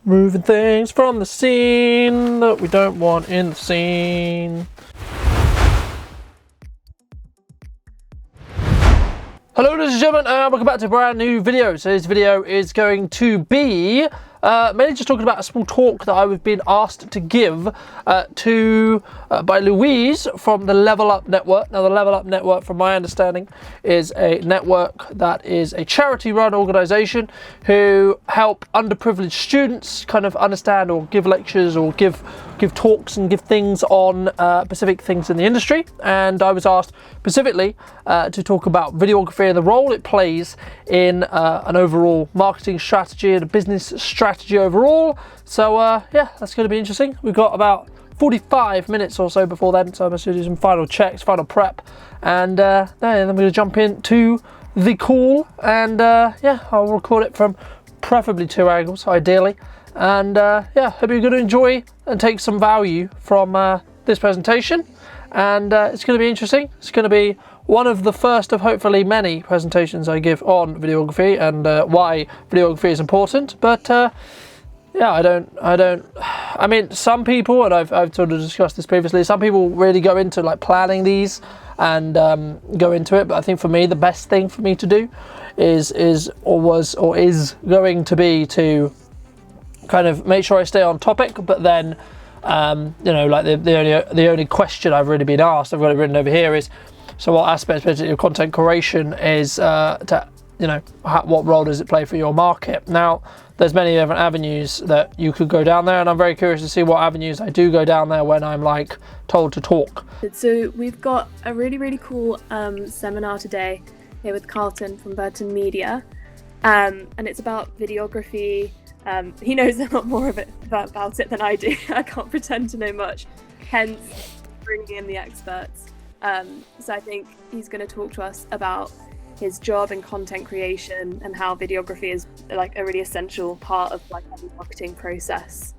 Moving things from the scene that we don't want in the scene. Hello ladies and gentlemen, and welcome back to a brand new video. So this video is going to be mainly just talking about a small talk that I've been asked to give by Louise from the Level Up Network. Now the Level Up Network, from my understanding, is a network that is a charity-run organisation who help underprivileged students kind of understand or give lectures or give talks and give things on specific things in the industry. And I was asked specifically to talk about videography and the role it plays in an overall marketing strategy and a business strategy overall. So yeah, that's going to be interesting. We've got about 45 minutes or so before then, so I'm going to do some final checks, final prep, and then I'm going to jump into the call, and yeah, I'll record it from preferably 2 angles, ideally. And yeah, hope you're going to enjoy and take some value from this presentation. And it's going to be interesting. It's going to be one of the first of hopefully many presentations I give on videography and why videography is important. But yeah, I mean, some people, and I've sort of discussed this previously, some people really go into like planning these and go into it. But I think for me, the best thing for me to do is going to be to kind of make sure I stay on topic, but then you know, like the only question I've really been asked, I've got it written over here, is so what aspects of content creation is what role does it play for your market? Now there's many different avenues that you could go down there, and I'm very curious to see what avenues I do go down there when I'm like told to talk. So we've got a really cool seminar today here with Carlton from Burton Media, and it's about videography. He knows a lot more about it than I do. I can't pretend to know much, hence bringing in the experts. So I think he's going to talk to us about his job in content creation and how videography is like a really essential part of like the marketing process.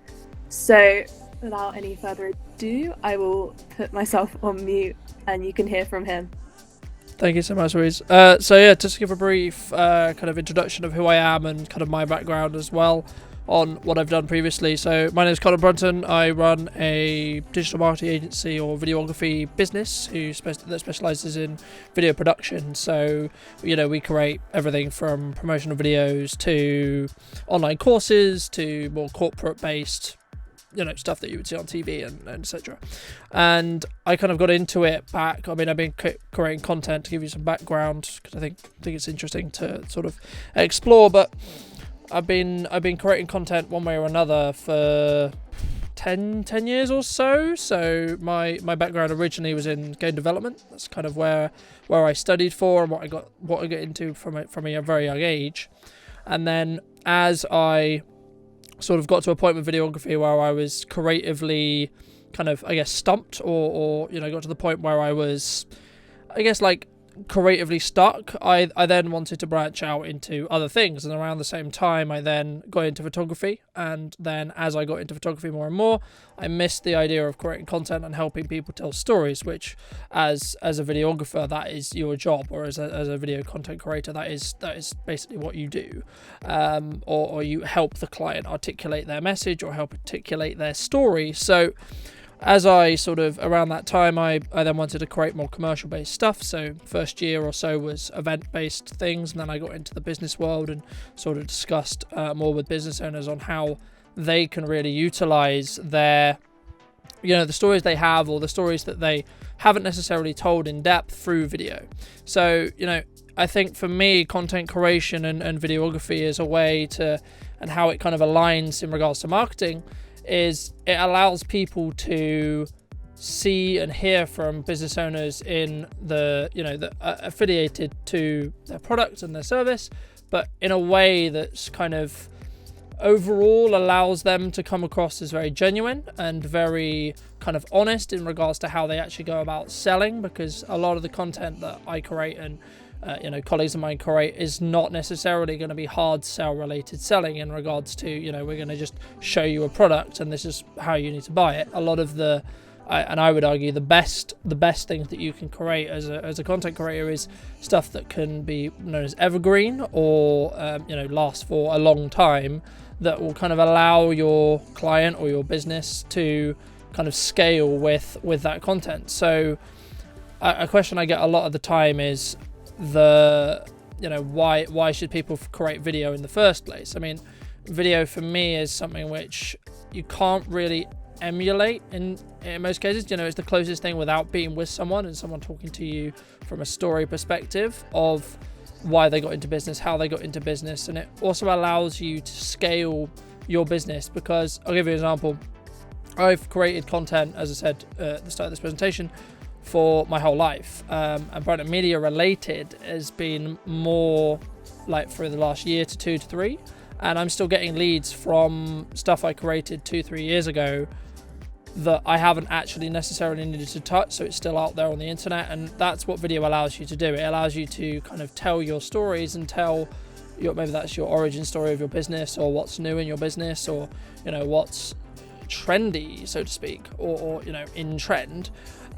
So without any further ado, I will put myself on mute and you can hear from him. Thank you so much, Louise. So yeah, just to give a brief kind of introduction of who I am and kind of my background as well on what I've done previously. So my name is Carlton. I run a digital marketing agency or videography business that specialises in video production. So, you know, we create everything from promotional videos to online courses to more corporate-based, you know, stuff that you would see on TV and etc. And I kind of got into it back. I mean, I've been creating content to give you some background because I think it's interesting to sort of explore. But I've been creating content one way or another for 10 years or so. So my background originally was in game development. That's kind of where I studied for and what I got into from a very young age. And then as I sort of got to a point with videography where I was creatively kind of, I guess, stumped or you know, got to the point where I was, I guess, like creatively stuck, I then wanted to branch out into other things. And around the same time I then got into photography, and then as I got into photography more and more, I missed the idea of creating content and helping people tell stories, which as a videographer, that is your job, or as a video content creator, that is basically what you do, or you help the client articulate their message or help articulate their story. So as I sort of, around that time, I then wanted to create more commercial-based stuff. So first year or so was event-based things, and then I got into the business world and sort of discussed more with business owners on how they can really utilize their, you know, the stories they have or the stories that they haven't necessarily told in depth through video. So, you know, I think for me, content creation and videography is a way to, and how it kind of aligns in regards to marketing, is it allows people to see and hear from business owners in the, you know, that are affiliated to their product and their service, but in a way that's kind of overall allows them to come across as very genuine and very kind of honest in regards to how they actually go about selling. Because a lot of the content that I create and you know, colleagues of mine create is not necessarily going to be hard sell related selling in regards to, you know, we're going to just show you a product and this is how you need to buy it. A lot of the and I would argue the best things that you can create as a content creator is stuff that can be known as evergreen or you know, last for a long time, that will kind of allow your client or your business to kind of scale with that content. So a question I get a lot of the time is why should people create video in the first place? I mean, video for me is something which you can't really emulate in most cases. It's the closest thing without being with someone and someone talking to you from a story perspective of why they got into business, how they got into business. And it also allows you to scale your business, because I'll give you an example. I've created content, as I said at the start of this presentation, for my whole life, and Brighton Media related has been more like for the last year to 2 to 3, and I'm still getting leads from stuff I created 2-3 years ago that I haven't actually necessarily needed to touch, so it's still out there on the internet. And that's what video allows you to do. It allows you to kind of tell your stories and tell maybe that's your origin story of your business, or what's new in your business, or what's trendy, so to speak, or in trend,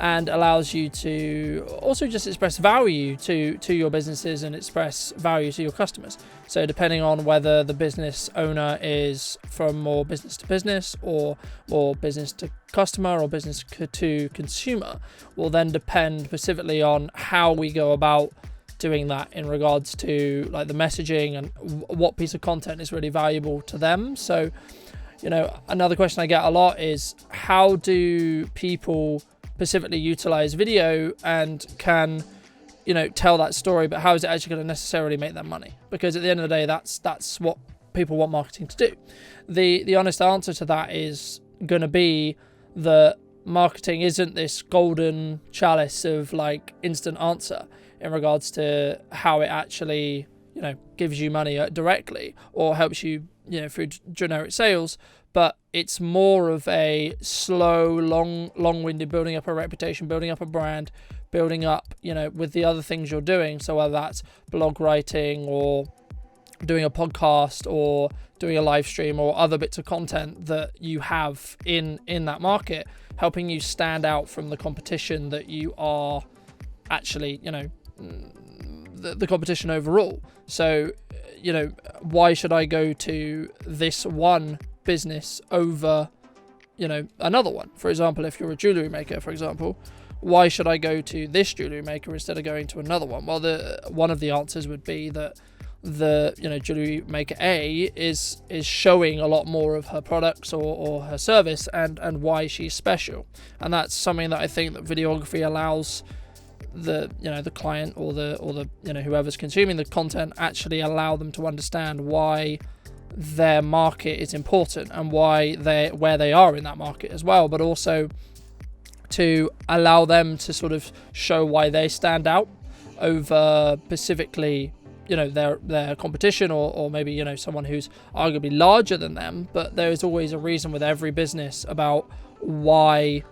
and allows you to also just express value to your businesses and express value to your customers. So depending on whether the business owner is from more business to business or more business to customer or business to consumer, will then depend specifically on how we go about doing that in regards to like the messaging and what piece of content is really valuable to them. So another question I get a lot is, how do people specifically utilize video and can tell that story, but how is it actually going to necessarily make them money? Because at the end of the day, that's what people want marketing to do. The honest answer to that is going to be that marketing isn't this golden chalice of like instant answer in regards to how it actually gives you money directly or helps you through generic sales, but it's more of a slow, long-winded building up a reputation, building up a brand, building up, with the other things you're doing. So whether that's blog writing or doing a podcast or doing a live stream or other bits of content that you have in that market, helping you stand out from the competition that you are actually, the competition overall. So, why should I go to this one business over, another one? For example, if you're a jewelry maker, for example, why should I go to this jewelry maker instead of going to another one? Well, one of the answers would be that the jewelry maker A is showing a lot more of her products or her service and why she's special. And that's something that I think that videography allows the client or the whoever's consuming the content actually allow them to understand why their market is important and where they are in that market as well, but also to allow them to sort of show why they stand out over specifically their competition or maybe someone who's arguably larger than them. But there is always a reason with every business about why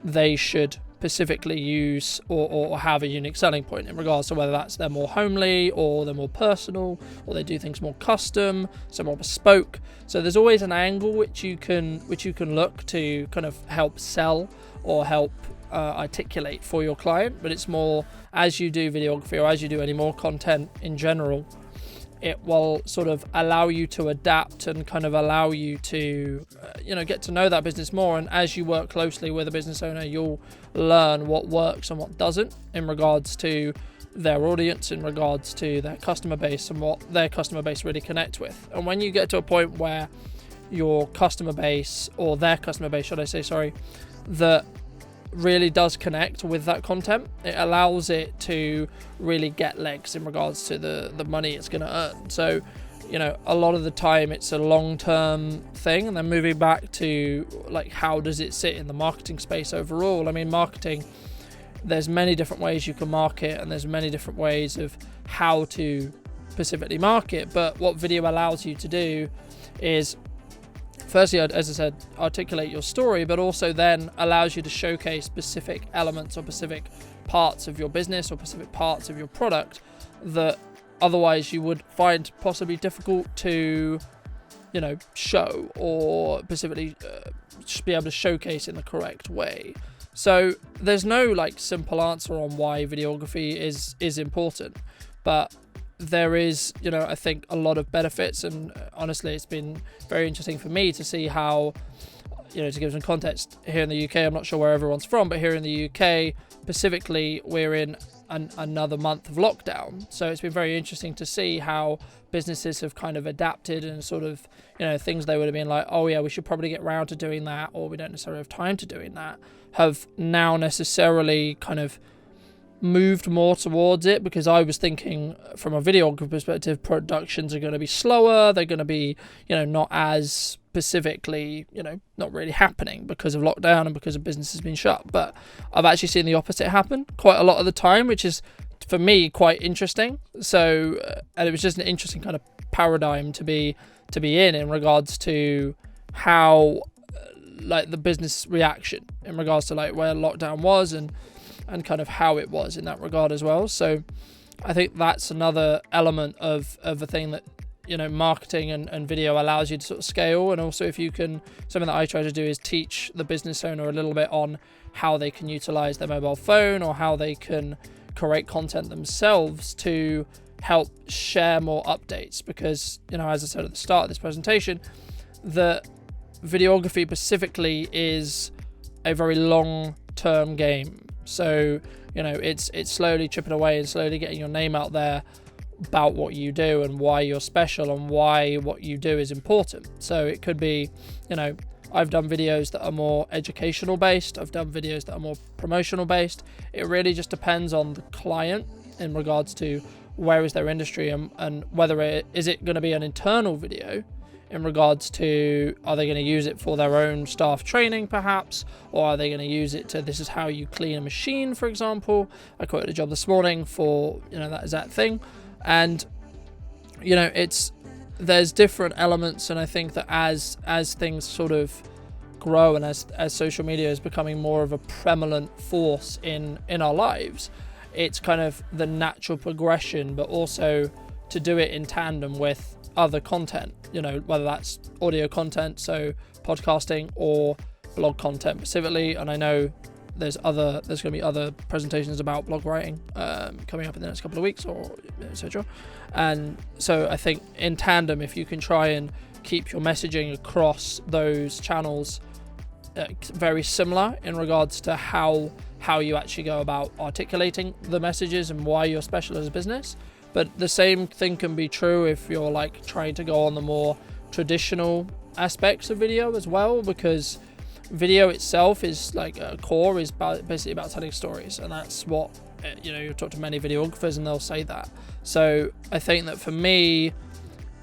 they should specifically use or have a unique selling point in regards to whether that's they're more homely or they're more personal or they do things more custom, so more bespoke. So there's always an angle which you can look to kind of help sell or help articulate for your client. But it's more, as you do videography or as you do any more content in general, it will sort of allow you to adapt and kind of allow you to get to know that business more. And as you work closely with a business owner, you'll learn what works and what doesn't in regards to their audience, in regards to their customer base and what their customer base really connect with. And when you get to a point where your customer base, or their customer base should I say, sorry, that really does connect with that content, it allows it to really get legs in regards to the money it's going to earn. So a lot of the time it's a long-term thing. And then moving back to like, how does it sit in the marketing space overall? I mean, marketing, there's many different ways you can market and there's many different ways of how to specifically market. But what video allows you to do is, firstly, as I said, articulate your story, but also then allows you to showcase specific elements or specific parts of your business or specific parts of your product that otherwise you would find possibly difficult to, show or specifically be able to showcase in the correct way. So there's no like simple answer on why videography is important, but there is, I think a lot of benefits, and honestly, it's been very interesting for me to see how, to give some context, here in the UK, I'm not sure where everyone's from, but here in the UK, specifically, we're in another month of lockdown. So it's been very interesting to see how businesses have kind of adapted and sort of, things they would have been like, oh yeah, we should probably get around to doing that, or we don't necessarily have time to doing that, have now necessarily kind of moved more towards it, because I was thinking from a videographer perspective, productions are going to be slower, they're going to be, not as specifically, not really happening because of lockdown and because of businesses being shut. But I've actually seen the opposite happen quite a lot of the time, which is for me quite interesting. So and it was just an interesting kind of paradigm to be in regards to how like the business reaction in regards to like where lockdown was and kind of how it was in that regard as well. So I think that's another element of a thing that, marketing and video allows you to sort of scale. And also if you can, something that I try to do is teach the business owner a little bit on how they can utilize their mobile phone or how they can create content themselves to help share more updates. Because, as I said at the start of this presentation, the videography specifically is a very long-term game. So, it's slowly chipping away and slowly getting your name out there about what you do and why you're special and why what you do is important. So it could be, I've done videos that are more educational based. I've done videos that are more promotional based. It really just depends on the client in regards to where is their industry and whether is it going to be an internal video in regards to, are they going to use it for their own staff training perhaps, or are they going to use it to, this is how you clean a machine, for example. I quoted a job this morning for, that exact thing. And, there's different elements. And I think that as things sort of grow and as social media is becoming more of a prevalent force in our lives, it's kind of the natural progression, but also to do it in tandem with other content, whether that's audio content, so podcasting, or blog content specifically. And I know there's going to be other presentations about blog writing coming up in the next couple of weeks, or etc. And so I think in tandem, if you can try and keep your messaging across those channels very similar in regards to how you actually go about articulating the messages and why you're special as a business. But the same thing can be true if you're like trying to go on the more traditional aspects of video as well, because video itself is like a core is basically about telling stories, and that's what you talk to many videographers and they'll say that. So I think that for me,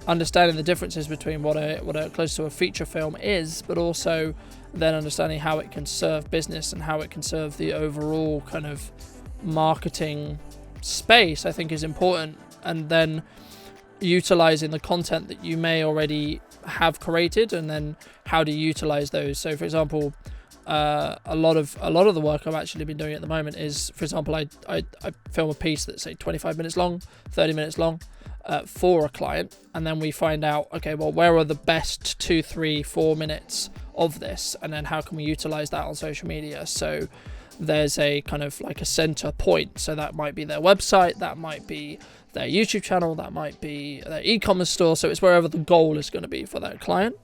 understanding the differences between what a close to a feature film is, but also then understanding how it can serve business and how it can serve the overall kind of marketing space, I think is important. And then utilizing the content that you may already have created, and then how to utilize those. So for example, a lot of the work I've actually been doing at the moment is, for example, I film a piece that's say 25 minutes long, 30 minutes long for a client, and then we find out, okay, well, where are the best 2, 3, 4 minutes of this, and then how can we utilize that on social media. So there's a kind of like a center point, so that might be their website, that might be their YouTube channel, that might be their e-commerce store. So it's wherever the goal is going to be for that client.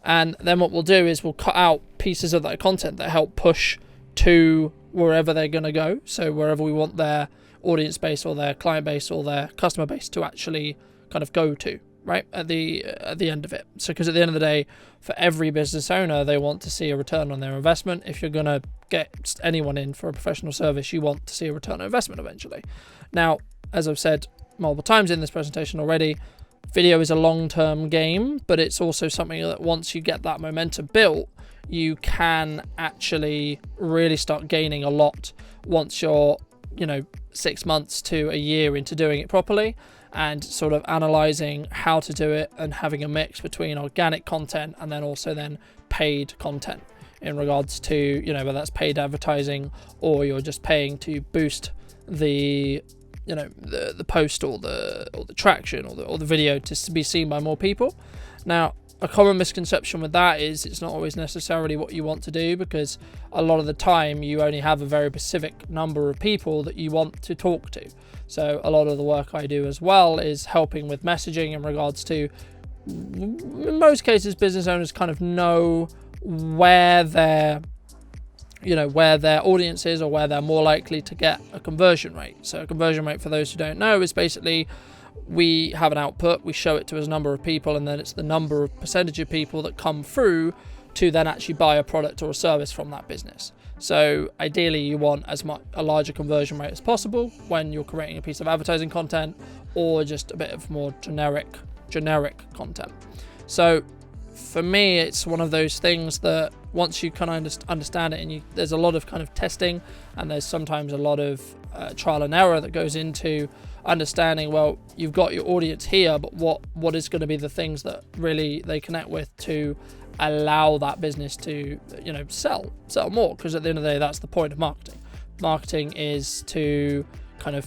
And then what we'll do is we'll cut out pieces of that content that help push to wherever they're going to go. So wherever we want their audience base or their client base or their customer base to actually kind of go to, right, at the end of it. So because at the end of the day, for every business owner, they want to see a return on their investment. If you're going to get anyone in for a professional service, you want to see a return on investment eventually. Now, as I've said multiple times in this presentation already, video is a long-term game, but it's also something that once you get that momentum built, you can actually really start gaining a lot once you're 6 months to a year into doing it properly, and sort of analyzing how to do it and having a mix between organic content and then also then paid content in regards to whether that's paid advertising or you're just paying to boost the the post or the traction or the video to be seen by more people. Now, a common misconception with that is it's not always necessarily what you want to do, because a lot of the time you only have a very specific number of people that you want to talk to. So a lot of the work I do as well is helping with messaging in regards to, in most cases, business owners kind of know where their audience is, or where they're more likely to get a conversion rate. So a conversion rate, for those who don't know, is basically we have an output, we show it to a number of people, and then it's the number of percentage of people that come through to then actually buy a product or a service from that business. So ideally you want a larger conversion rate as possible when you're creating a piece of advertising content, or just a bit of more generic content. So for me, it's one of those things that once you kind of understand it, and there's a lot of kind of testing, and there's sometimes a lot of trial and error that goes into understanding, well, you've got your audience here, but what is going to be the things that really they connect with to allow that business to, sell more? Because at the end of the day, that's the point of marketing is to kind of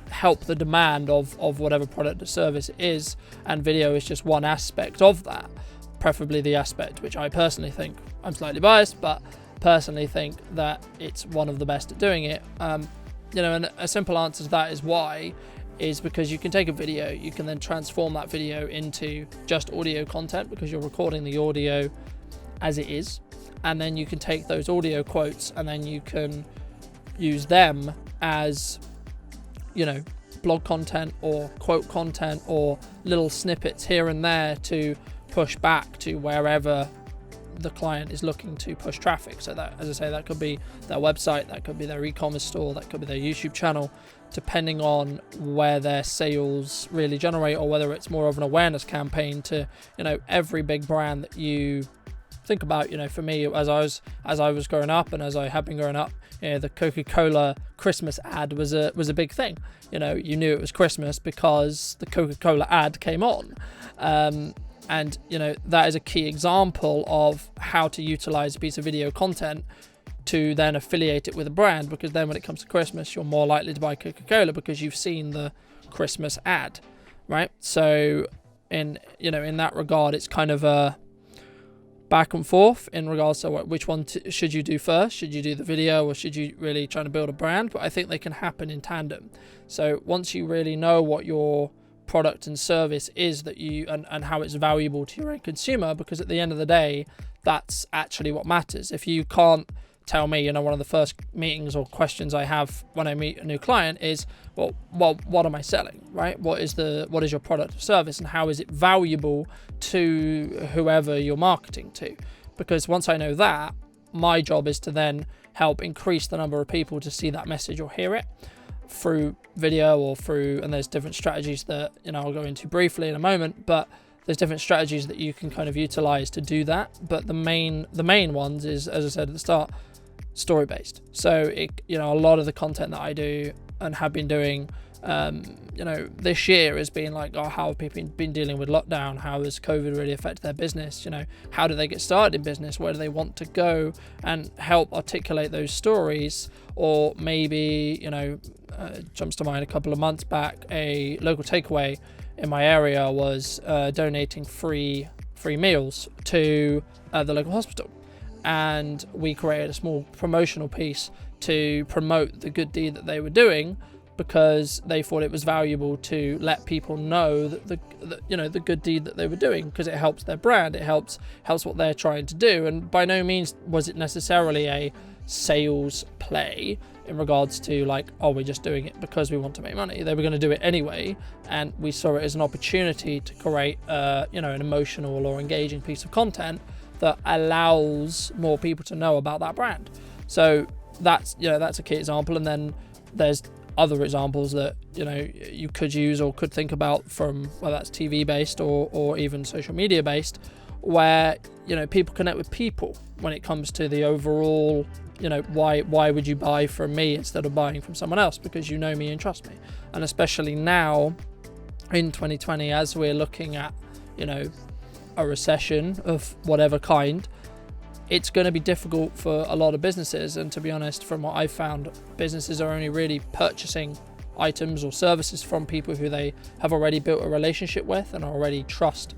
help the demand of whatever product or service it is, and video is just one aspect of that, preferably the aspect which I personally think, I'm slightly biased, but personally think that it's one of the best at doing it. And a simple answer to that is because you can take a video, you can then transform that video into just audio content, because you're recording the audio as it is, and then you can take those audio quotes and then you can use them as, blog content or quote content or little snippets here and there to push back to wherever the client is looking to push traffic. So that, as I say, that could be their website, that could be their e-commerce store, that could be their YouTube channel, depending on where their sales really generate, or whether it's more of an awareness campaign to, every big brand that you think about. For me, as I was growing up, and as I have been growing up, the Coca-Cola Christmas ad was a big thing. You knew it was Christmas because the Coca-Cola ad came on. And that is a key example of how to utilize a piece of video content to then affiliate it with a brand, because then when it comes to Christmas, you're more likely to buy Coca-Cola because you've seen the Christmas ad, right? So in that regard, it's kind of a back and forth in regards to which one should you do first. Should you do the video, or should you really try to build a brand? But I think they can happen in tandem. So once you really know what your product and service is that you and how it's valuable to your end consumer, because at the end of the day, that's actually what matters. If you can't tell me, one of the first meetings or questions I have when I meet a new client is, well, what am I selling, right? What is your product or service, and how is it valuable to whoever you're marketing to? Because once I know that, my job is to then help increase the number of people to see that message or hear it through video or through, and there's different strategies that I'll go into briefly in a moment, but there's different strategies that you can kind of utilize to do that. But the main ones is, as I said at the start, story based. So a lot of the content that I do and have been doing this year has been like, how have people been dealing with lockdown? How has COVID really affected their business? How do they get started in business? Where do they want to go? And help articulate those stories. Or maybe, jumps to mind a couple of months back, a local takeaway in my area was donating free meals to the local hospital. And we created a small promotional piece to promote the good deed that they were doing, because they thought it was valuable to let people know that the good deed that they were doing, because it helps their brand, it helps what they're trying to do. And by no means was it necessarily a sales play in regards to like, we're just doing it because we want to make money. They were going to do it anyway, and we saw it as an opportunity to create an emotional or engaging piece of content that allows more people to know about that brand. So that's a key example. And then there's other examples that you could use or could think about, from whether that's TV based or even social media based, where people connect with people when it comes to the overall, why would you buy from me instead of buying from someone else? Because you know me and trust me. And especially now in 2020, as we're looking at a recession of whatever kind, it's going to be difficult for a lot of businesses. And to be honest, from what I've found, businesses are only really purchasing items or services from people who they have already built a relationship with and already trust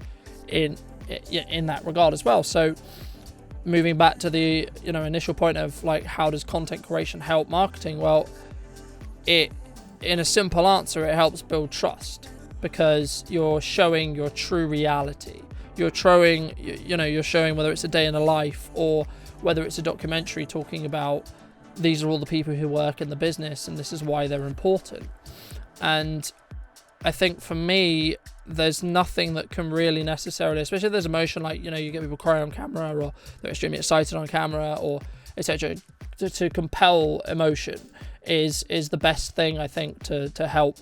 in that regard as well. So moving back to the initial point of like, how does content creation help marketing? Well, it in a simple answer, it helps build trust because you're showing your true reality. You're showing, you're showing whether it's a day in a life or whether it's a documentary talking about these are all the people who work in the business and this is why they're important. And I think for me, there's nothing that can really necessarily, especially if there's emotion, like, you get people crying on camera or they're extremely excited on camera or etc. To compel emotion is the best thing, I think, to help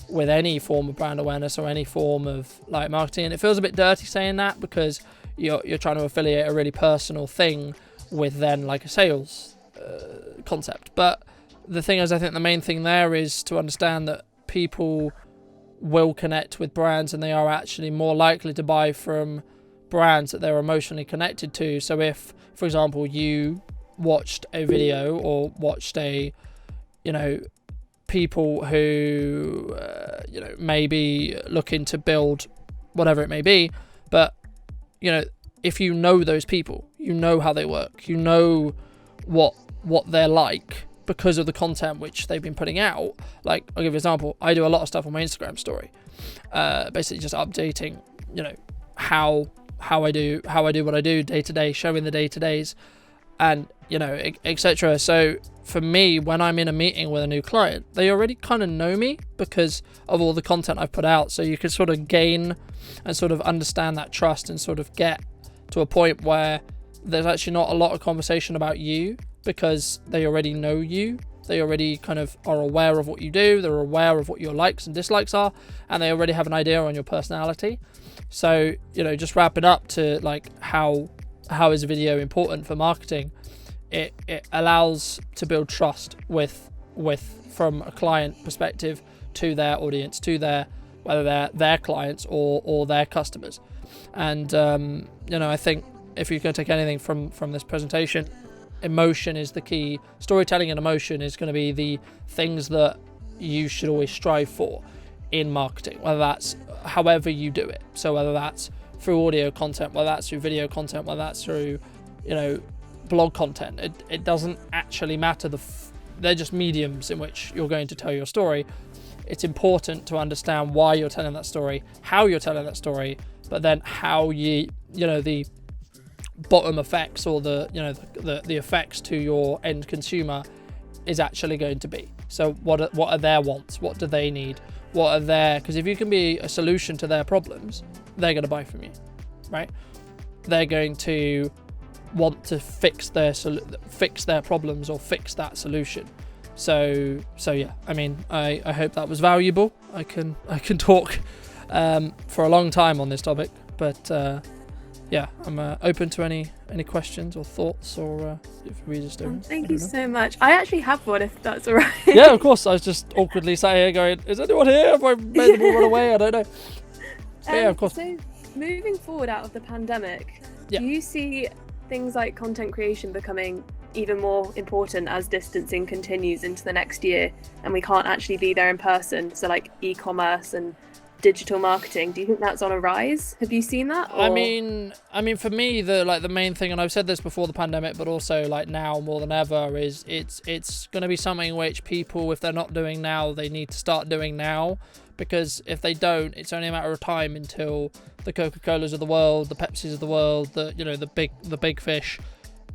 with any form of brand awareness or any form of like marketing. And it feels a bit dirty saying that because you're trying to affiliate a really personal thing with then like a sales concept. But the thing is, I think the main thing there is to understand that people will connect with brands and they are actually more likely to buy from brands that they're emotionally connected to. So if, for example, you watched a video or watched a, people who, maybe looking to build whatever it may be, but, if you know those people, you know how they work, you know what they're like because of the content which they've been putting out. Like, I'll give you an example. I do a lot of stuff on my Instagram story, basically just updating, how I do what I do day to day, showing the day to days, and etc. So for me, when I'm in a meeting with a new client, they already kind of know me because of all the content I've put out. So you can sort of gain and sort of understand that trust and sort of get to a point where there's actually not a lot of conversation about you because they already know you. They already kind of are aware of what you do. They're aware of what your likes and dislikes are, and they already have an idea on your personality. So, just wrap it up to like how is video important for marketing? It allows to build trust with from a client perspective to their audience, to whether they're their clients or their customers. And I think if you're going to take anything from this presentation, emotion is the key. Storytelling and emotion is going to be the things that you should always strive for in marketing, whether that's however you do it. So whether that's through audio content, whether that's through video content, whether that's through blog content, it doesn't actually matter. They're just mediums in which you're going to tell your story. It's important to understand why you're telling that story, how you're telling that story, but then how the bottom effects or the effects to your end consumer is actually going to be. So what are their wants? What do they need? Because if you can be a solution to their problems, they're going to buy from you, right? They're going to want to fix their problems or fix that solution. So yeah, I mean, I hope that was valuable. I can talk for a long time on this topic, but yeah, I'm open to any questions or thoughts or if we just don't. Thank you so much. I actually have one, if that's all right. Yeah, of course. I was just awkwardly sat here going, "Is anyone here? Have I made them all run away? I don't know." Yeah, of course. So moving forward out of the pandemic, Yeah. do you see things like content creation becoming even more important as distancing continues into the next year and we can't actually be there in person? So like e-commerce and digital marketing, do you think that's on a rise? Have you seen that? Or? I mean for me, the main thing, and I've said this before the pandemic, but also like now more than ever, is it's going to be something which people, if they're not doing now, they need to start doing now, because if they don't, it's only a matter of time until the Coca-Colas of the world, the Pepsis of the world, the big fish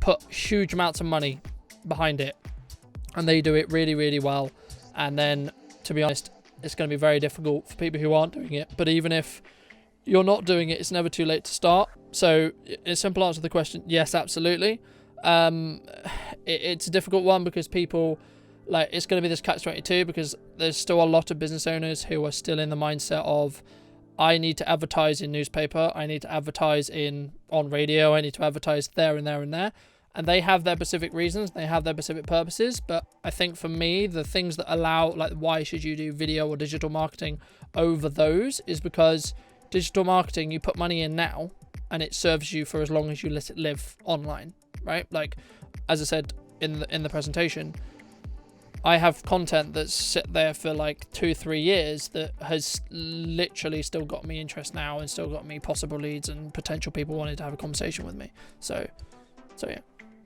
put huge amounts of money behind it and they do it really, really well. And then, to be honest, it's going to be very difficult for people who aren't doing it. But even if you're not doing it, it's never too late to start. So a simple answer to the question, yes, absolutely. It's a difficult one because people, like, it's going to be this catch-22 because there's still a lot of business owners who are still in the mindset of, I need to advertise in newspaper, I need to advertise on radio, I need to advertise there and there and there. And they have their specific reasons, they have their specific purposes. But I think for me, the things that allow, like, why should you do video or digital marketing over those, is because digital marketing, you put money in now and it serves you for as long as you let it live online, right? Like, as I said in the presentation, I have content that's sit there for like 2-3 years that has literally still got me interest now and still got me possible leads and potential people wanting to have a conversation with me. So yeah,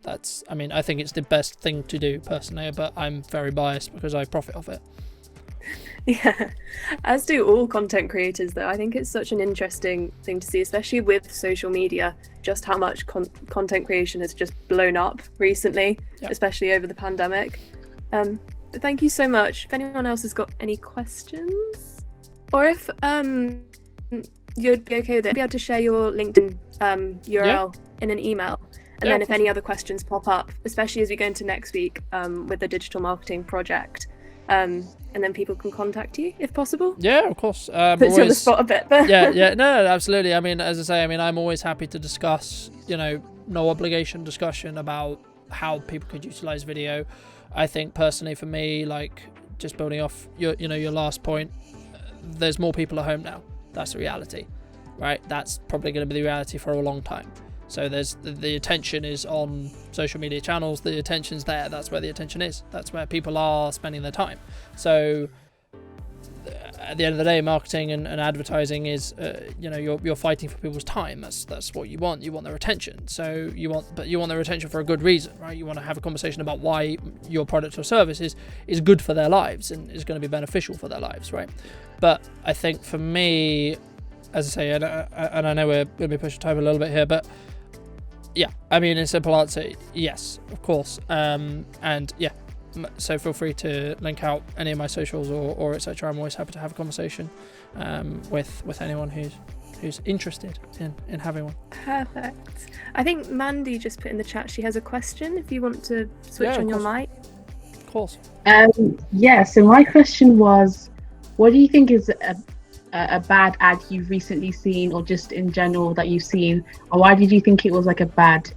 I think it's the best thing to do personally, but I'm very biased because I profit off it. Yeah, as do all content creators, though. I think it's such an interesting thing to see, especially with social media, just how much content creation has just blown up recently, Yep. especially over the pandemic. But thank you so much. If anyone else has got any questions, or if you'd be okay with it, be able to share your LinkedIn URL in an email. And then if any other questions pop up, especially as we go into next week with the digital marketing project, and then people can contact you if possible. Yeah, of course. Puts you on the spot a bit. But yeah, no, absolutely. I mean, as I say, I'm always happy to discuss, no obligation discussion about how people could utilize video. I think personally for me, like just building off your last point, there's more people at home now. That's the reality, right? That's probably going to be the reality for a long time. So there's the attention is on social media channels. The attention's there. That's where the attention is. That's where people are spending their time. So at the end of the day, marketing and advertising is, you're fighting for people's time. That's what you want. You want their attention. So you want their attention for a good reason, right? You want to have a conversation about why your product or service is good for their lives and is going to be beneficial for their lives, right? But I think for me, as I say, and I know we're going to be pushing time a little bit here, but yeah, I mean, in simple answer, yes, of course. And yeah, so feel free to link out any of my socials or etc. I'm always happy to have a conversation with anyone who's interested in having one. Perfect. I think Mandy just put in the chat she has a question. If you want to switch on your mic. Of course. Yeah. So my question was, what do you think is a bad ad you've recently seen, or just in general that you've seen, or why did you think it was like a bad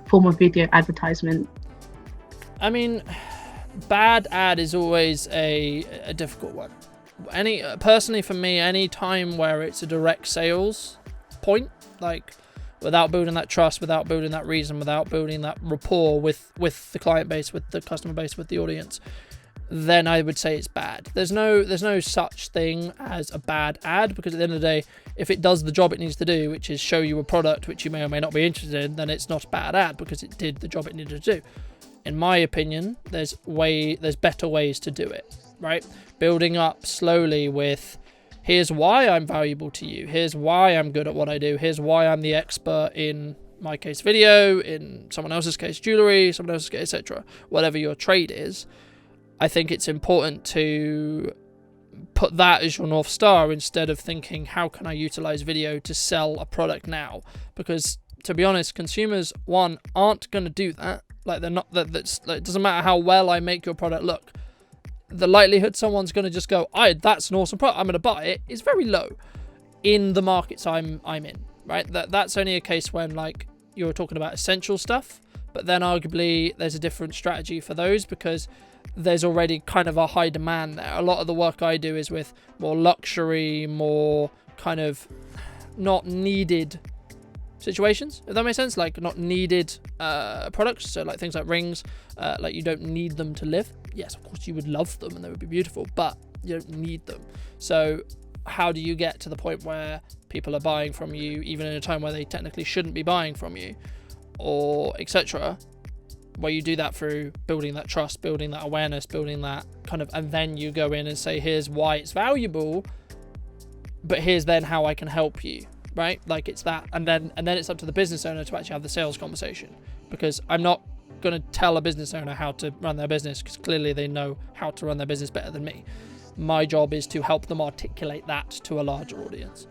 form of video advertisement? I mean, bad ad is always a difficult one. Personally for me, any time where it's a direct sales point, like without building that trust, without building that reason, without building that rapport with the client base, with the customer base, with the audience, then I would say it's bad. There's no such thing as a bad ad, because at the end of the day, if it does the job it needs to do, which is show you a product which you may or may not be interested in, then it's not a bad ad because it did the job it needed to do. In my opinion, there's better ways to do it, right? Building up slowly with, here's why I'm valuable to you, here's why I'm good at what I do, here's why I'm the expert in my case video, in someone else's case jewelry, someone else's case, etc. Whatever your trade is, I think it's important to put that as your North Star instead of thinking, how can I utilize video to sell a product now? Because to be honest, consumers, one, aren't going to do that. Like they're not, it doesn't matter how well I make your product look. The likelihood someone's going to just go, that's an awesome product, I'm going to buy it, is very low in the markets I'm in, right? That's only a case when like you're talking about essential stuff, but then arguably there's a different strategy for those because there's already kind of a high demand there. A lot of the work I do is with more luxury, more kind of not needed situations, if that makes sense, like not needed products. So like things like rings, like you don't need them to live. Yes, of course you would love them and they would be beautiful, but you don't need them. So how do you get to the point where people are buying from you even in a time where they technically shouldn't be buying from you, or etc., where you do that through building that trust, building that awareness, building that kind of, and then you go in and say, here's why it's valuable, but here's then how I can help you, right? Like it's that, and then it's up to the business owner to actually have the sales conversation, because I'm not going to tell a business owner how to run their business because clearly they know how to run their business better than me. My job is to help them articulate that to a larger audience.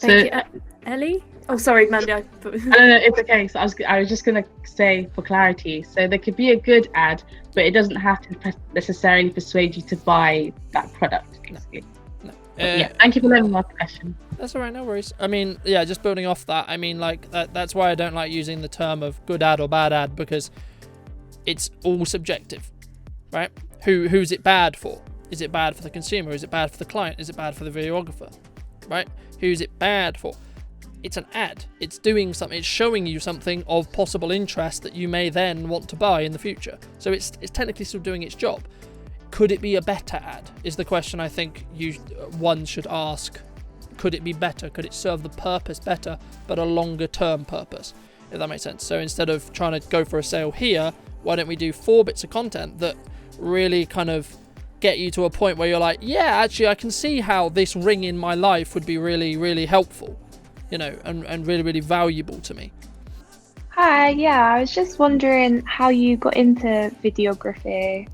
Thank you. Ellie? Oh, sorry, Mandy. No, it's okay. So I was just going to say for clarity, so there could be a good ad, but it doesn't have to necessarily persuade you to buy that product. No. Yeah, thank you for letting me ask the question. That's all right, no worries. I mean, yeah, just building off that, I mean, like, that's why I don't like using the term of good ad or bad ad, because it's all subjective, right? Who's it bad for? Is it bad for the consumer? Is it bad for the client? Is it bad for the videographer, right? Who's it bad for? It's an ad. It's doing something. It's showing you something of possible interest that you may then want to buy in the future. So it's technically still doing its job. Could it be a better ad? Is the question I think one should ask. Could it be better? Could it serve the purpose better, but a longer term purpose? If that makes sense. So instead of trying to go for a sale here, why don't we do 4 bits of content that really kind of get you to a point where you're like, yeah, actually I can see how this ring in my life would be really, really helpful, you know, and really, really valuable to me. Hi, yeah, I was just wondering how you got into videography.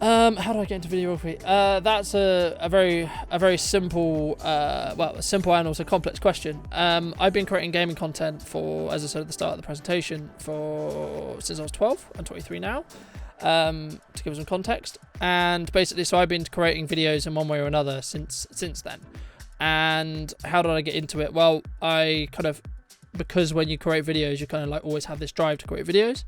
How do I get into videography? That's a very simple, a simple and also complex question. I've been creating gaming content for, as I said at the start of the presentation, since I was 12. I'm 23 now. To give some context, and basically, so I've been creating videos in one way or another since then. And how did I get into it? Well, I kind of, because when you create videos, you kind of like always have this drive to create videos,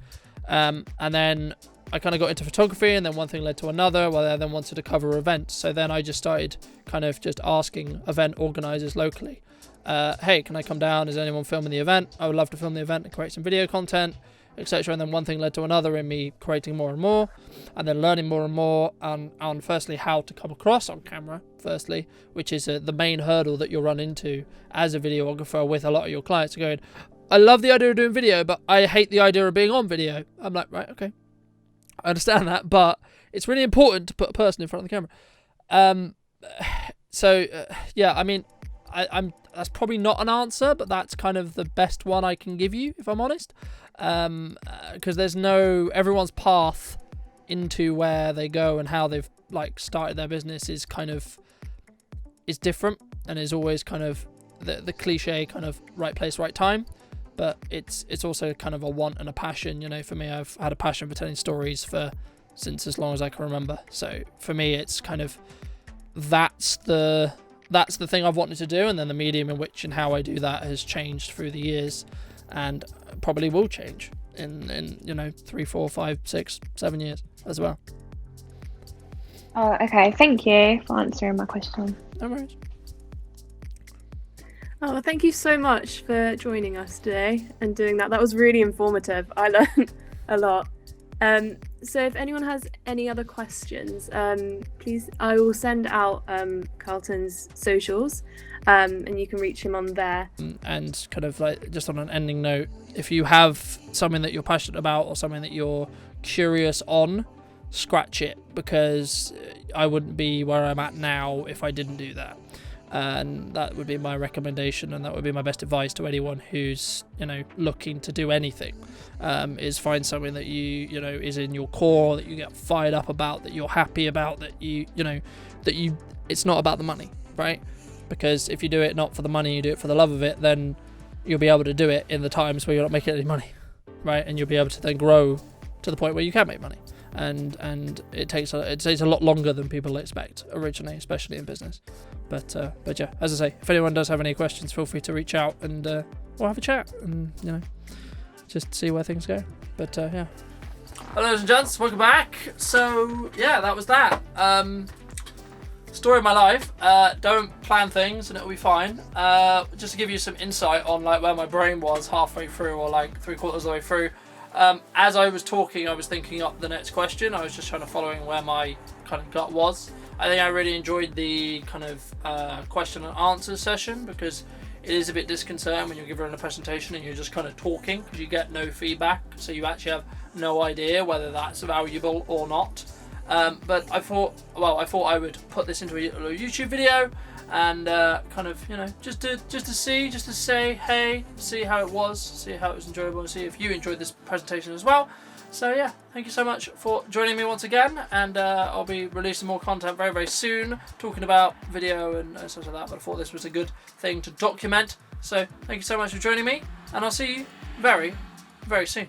and then I kind of got into photography, and then one thing led to another. Well, I then wanted to cover events, so then I just started kind of just asking event organizers locally, hey, can I come down? Is anyone filming the event? I would love to film the event and create some video content, etc. And then one thing led to another in me creating more and more, and then learning more and more on firstly how to come across on camera, firstly, which is the main hurdle that you'll run into as a videographer with a lot of your clients are going, I love the idea of doing video, but I hate the idea of being on video. I'm like, right, okay, I understand that, but it's really important to put a person in front of the camera. Yeah, I mean, I'm that's probably not an answer, but that's kind of the best one I can give you, if I'm honest. Because there's everyone's path into where they go and how they've like started their business is different, and is always kind of the cliche kind of right place, right time. But it's also kind of a want and a passion. You know, for me, I've had a passion for telling stories since as long as I can remember. So for me, it's kind of that's the thing I've wanted to do, and then the medium in which and how I do that has changed through the years, and probably will change in 3, 4, 5, 6, 7 years as well. Oh, okay. Thank you for answering my question. No worries. Oh, well, thank you so much for joining us today and doing that. That was really informative. I learned a lot. So if anyone has any other questions, please, I will send out Carlton's socials, and you can reach him on there. And kind of like just on an ending note, if you have something that you're passionate about or something that you're curious on, scratch it, because I wouldn't be where I'm at now if I didn't do that. And that would be my recommendation, and that would be my best advice to anyone who's looking to do anything, is find something that you is in your core, that you get fired up about, that you're happy about, that it's not about the money, right? Because if you do it not for the money, you do it for the love of it, then you'll be able to do it in the times where you're not making any money, right? And you'll be able to then grow to the point where you can make money. And it takes a lot longer than people expect originally, especially in business. But yeah, as I say, if anyone does have any questions, feel free to reach out and we'll have a chat and just see where things go. But yeah. Hello, ladies and gents, welcome back. So yeah, that was that. Story of my life. Don't plan things and it'll be fine. Just to give you some insight on like where my brain was halfway through, or like 3/4 of the way through. As I was talking, I was thinking up the next question. I was just trying to following where my kind of gut was. I think I really enjoyed the kind of question and answer session, because it is a bit disconcerting when you're given a presentation and you're just kind of talking, because you get no feedback, so you actually have no idea whether that's valuable or not. But I thought I would put this into a little YouTube video and kind of just to say hey, see how it was, see how it was enjoyable, and see if you enjoyed this presentation as well. So yeah, thank you so much for joining me once again, and I'll be releasing more content very, very soon, talking about video and stuff like that, but I thought this was a good thing to document. So thank you so much for joining me, and I'll see you very, very soon.